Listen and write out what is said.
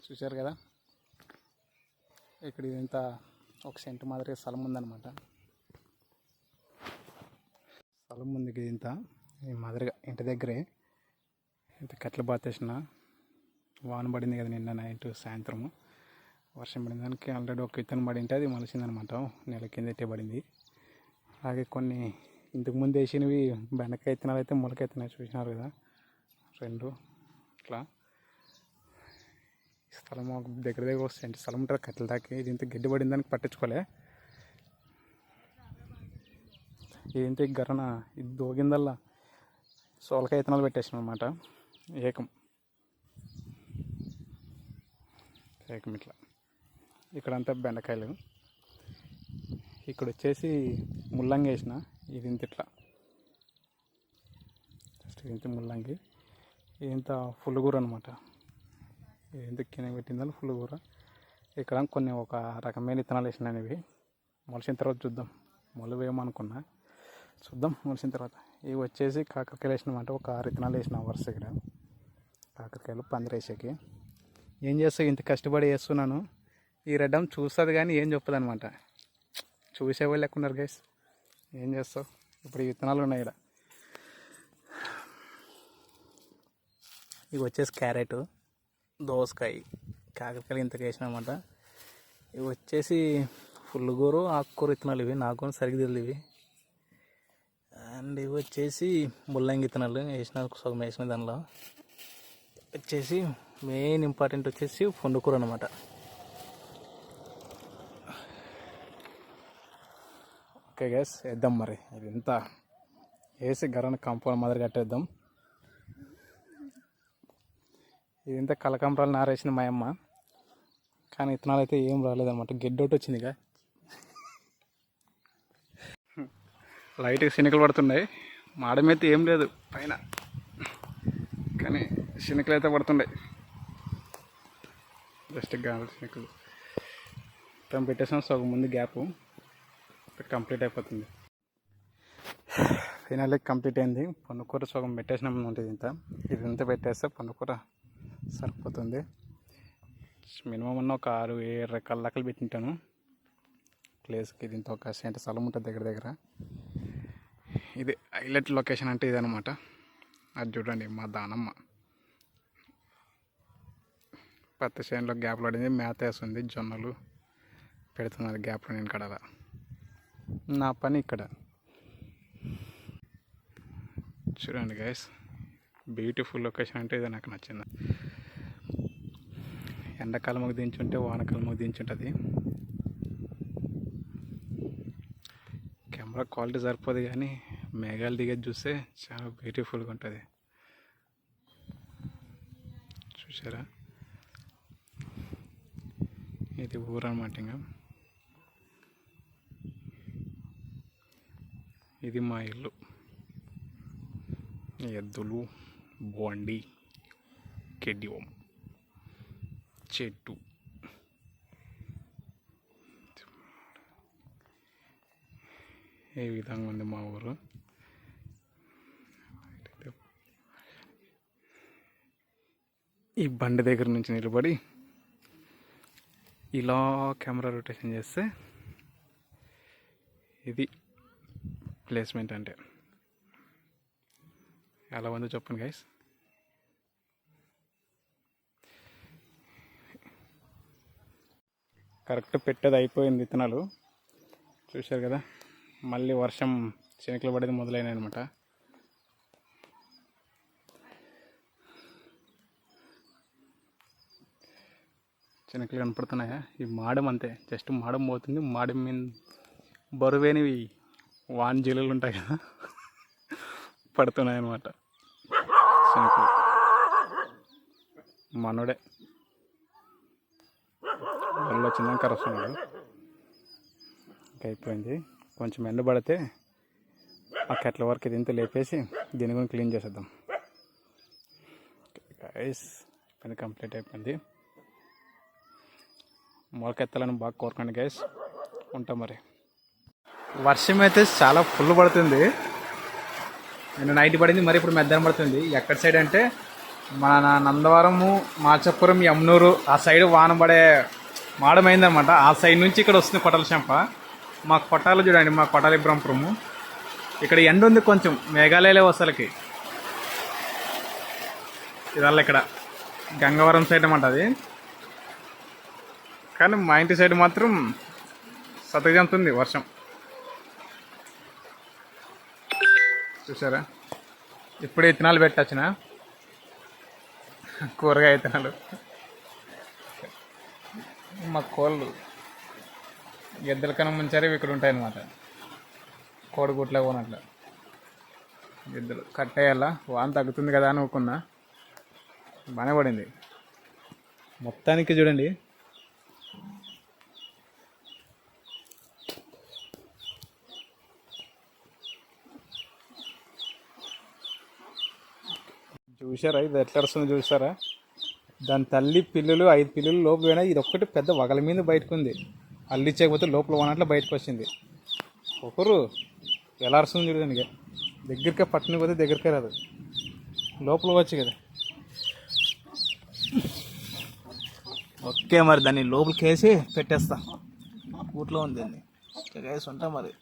చూశారు కదా, ఇక్కడ ఇంత ఒక సెంటు మాదిరిగా స్థలం ఉందన్నమాట. స్థలం ఉంది ఇది ఇంత ఈ మాదిరిగా ఇంటి దగ్గరే. ఇంత కట్టెలు బాతేసిన వాన పడింది కదా నిన్న నైట్ సాయంత్రము. వర్షం పడిన దానికి ఆల్రెడీ ఒక విత్తనం పడి ఉంటే అది మొలిసిందనమాట. నెల కిందటే పడింది. అలాగే కొన్ని ఇంతకుముందు వేసినవి బెండకాయ విత్తనాలు అయితే మొలకెత్తినాయి, చూసినారు కదా, 2 ఇట్లా. స్థలం దగ్గర దగ్గర ఒక సెంటు స్థలం ఉంటుంది కట్టెల దాకా. ఇది ఇంత గడ్డి పడిన దానికి పట్టించుకోలే. ఇది ఇంత గరన ఇది దోగిందల్లా సోలకాయ విత్తనాలు పెట్టేసాం అనమాట. ఏకం ఇట్లా. ఇక్కడంతా బెండకాయలు. ఇక్కడ వచ్చేసి ముల్లంగి వేసిన. ఇది ఇంత ఇట్లా జస్ట్ ఇంత ముల్లంగి. ఇది ఇంత ఫుల్లుగూర అనమాట. ఇది ఇంత కింద పెట్టిందని ఫుల్లుగూర. ఇక్కడ కొన్ని ఒక రకమైన విత్తనాలు వేసినాను. ఇవి మొలిసిన తర్వాత చూద్దాం. మొలవేమనుకున్నా, చూద్దాం మొలిసిన తర్వాత. ఇవి వచ్చేసి కాకరకాయలు వేసినామంటే ఒక 6 విత్తనాలు వేసిన వరుస. ఇక్కడ కాకరకాయలు పందిరేసాకి. ఏం చేస్తావు, ఇంత కష్టపడి వేస్తున్నాను. ఈ రెడ్డం చూస్తుంది కానీ ఏం చెప్పదు అనమాట. చూసేవాళ్ళు లేకున్నారు గైస్. ఏం చేస్తావు, ఇప్పుడు ఈ విత్తనాలు ఉన్నాయి ఇక్కడ. ఇవి వచ్చేసి క్యారెట్, దోసకాయ, కాకరకాయలు ఇంతకు వేసినామన్నమాట. ఇవి వచ్చేసి ఫుల్లుగూరు ఆకుకూర విత్తనాలు. ఇవి నాకు సరిగ్గా తెలియదు ఇవి. అండ్ ఇవి వచ్చేసి ముల్లంగి విత్తనాలు వేసిన, సగం వేసిన. దానిలో వచ్చేసి మెయిన్ ఇంపార్టెంట్ వచ్చేసి పుండుకూర అనమాట. ఓకే గ్యాస్, వేద్దాం మరి. ఇది ఇంత వేసి గరాన్ని కాంపౌండ్ మాదిరి కట్టేద్దాం. ఇది ఇంత కలకంబరాలు నారేసింది మా అమ్మ, కానీ విత్తనాలు అయితే ఏం రాలేదన్నమాట. గెడ్డోటి వచ్చింది ఇక. లైట్గా శనకలు పడుతున్నాయి. మాడమైతే ఏం లేదు పైన, కానీ శనకలు అయితే పడుతున్నాయి. జస్ట్ గాలి శనకలు మొత్తం పెట్టేసాం. సగం ముందు గ్యాప్ కంప్లీట్ అయిపోతుంది. ఫైనల్లీ కంప్లీట్ అయింది. పండుకూర సగం పెట్టేసినాం ఉంటుంది. ఇది ఇంత పెట్టేస్తే పండుకూర సరిపోతుంది. మినిమం అన్న ఒక 6-7 రకాల లెక్కలు పెట్టింటాను ప్లేస్కి. ఇది ఇంత ఒక సెంటు స్థలం ఉంటుంది దగ్గర దగ్గర. ఇది హైలైట్ లొకేషన్ అంటే ఇదనమాట. అది చూడండి, మా దానమ్మ పత్తి చేనులో గ్యాప్ పడింది. మేత వేస్తుంది, జొన్నలు పెడుతున్నారు గ్యాప్లో. నేను కడాల నా పని ఇక్కడ. చూడండి గైస్, బ్యూటిఫుల్ లొకేషన్ అంటే ఇది నాకు నచ్చింది. ఎండాకాలంకి దించుంటే వానకాలంకి దించుంటుంది. కెమెరా క్వాలిటీ సరిపోదు కానీ మేఘాలు దిగేది చూస్తే చాలా బ్యూటిఫుల్గా ఉంటుంది. చూసారా, ఇది ఊరు అన్నమాట. ఇంకా ఇది మా ఇల్లు. ఎద్దులు, బోండి, కెడ్డివం, చెట్టు. ఏ విధంగా ఉంది మా ఊరు. ఈ బండి దగ్గర నుంచి నిలబడి ఇలా కెమెరా రొటేషన్ చేస్తే ఇది ప్లేస్మెంట్ అంటే ఎలా ఉందో చెప్పండి గైస్. కరెక్ట్ పెట్టేది అయిపోయింది విత్తనాలు. చూశారు కదా, మళ్ళీ వర్షం శనకలు పడేది మొదలైనాయి అనమాట. శనకలు కనపడుతున్నాయా? ఈ మాడం అంతే, జస్ట్ మాడం పోతుంది. మాడం మీద బరువేనివి వాన్ జీలులు ఉంటాయి కదా, పడుతున్నాయి అన్నమాట శనకలు. మనోడే వాళ్ళు వచ్చిందని కరుస్తున్నాడు. ఇంకా అయిపోయింది. కొంచెం ఎండ పడితే ఆ కట్ల వరకు ఇది ఇంత లేపేసి దీని కూడా క్లీన్ చేసేద్దాం గైస్. పని కంప్లీట్ అయిపోయింది. మొలకెత్తాలని బాగా కోరుకోండి గైస్. ఉంటాం మరి. వర్షం అయితే చాలా ఫుల్ పడుతుంది. నిన్న నైట్ పడింది, మరి ఇప్పుడు మధ్యాహ్నం పడుతుంది. ఎక్కడ సైడ్ అంటే మన నందవరము మాచపురం యమునూరు ఆ సైడ్ వాన పడే మాడమైందనమాట. ఆ సైడ్ నుంచి ఇక్కడ వస్తుంది కొట్టాల చెంప. మా కొట్టాలు చూడండి, మా కొట్టాల ఇబ్రహంపురము. ఇక్కడ ఎండ ఉంది కొంచెం, మేఘాలయలే అసలుకి. ఇదల్లా ఇక్కడ గంగవరం సైడ్ అన్నమాట అది. కానీ మా ఇంటి సైడ్ మాత్రం సతగంతుంది వర్షం. చూసారా, ఇప్పుడే విత్తనాలు పెట్టొచ్చిన, కూరగాయ విత్తనాలు. మా కోళ్ళు ఎద్దుల కన్నా ముంచారు ఇక్కడ ఉంటాయన్నమాట. కోడిగుట్ల పోనట్ల ఎద్దులు కట్టేయాలా. వాన తగ్గుతుంది కదా అని ఊరుకున్నా, బాగానే పడింది. మొత్తానికి చూడండి, చూసారా ఇది ఎట్లా వస్తుందో చూసారా. దాని తల్లి పిల్లలు 5 పిల్లలు లోపల పోయినా, ఇది ఒక్కటి పెద్ద వగల మీద బయటకు ఉంది. అల్లిచ్చేకపోతే లోపల పోనట్ల బయటకు వచ్చింది. ఒకరు ఎలా వస్తుంది చూడండి. ఇక దగ్గరికే పట్టుని పోతే దగ్గరికే రాదు, లోపల వచ్చి కదా. ఓకే, మరి దాన్ని లోపలికి వేసి పెట్టేస్తా. కూట్లో ఉంది, ఉంటా మరి.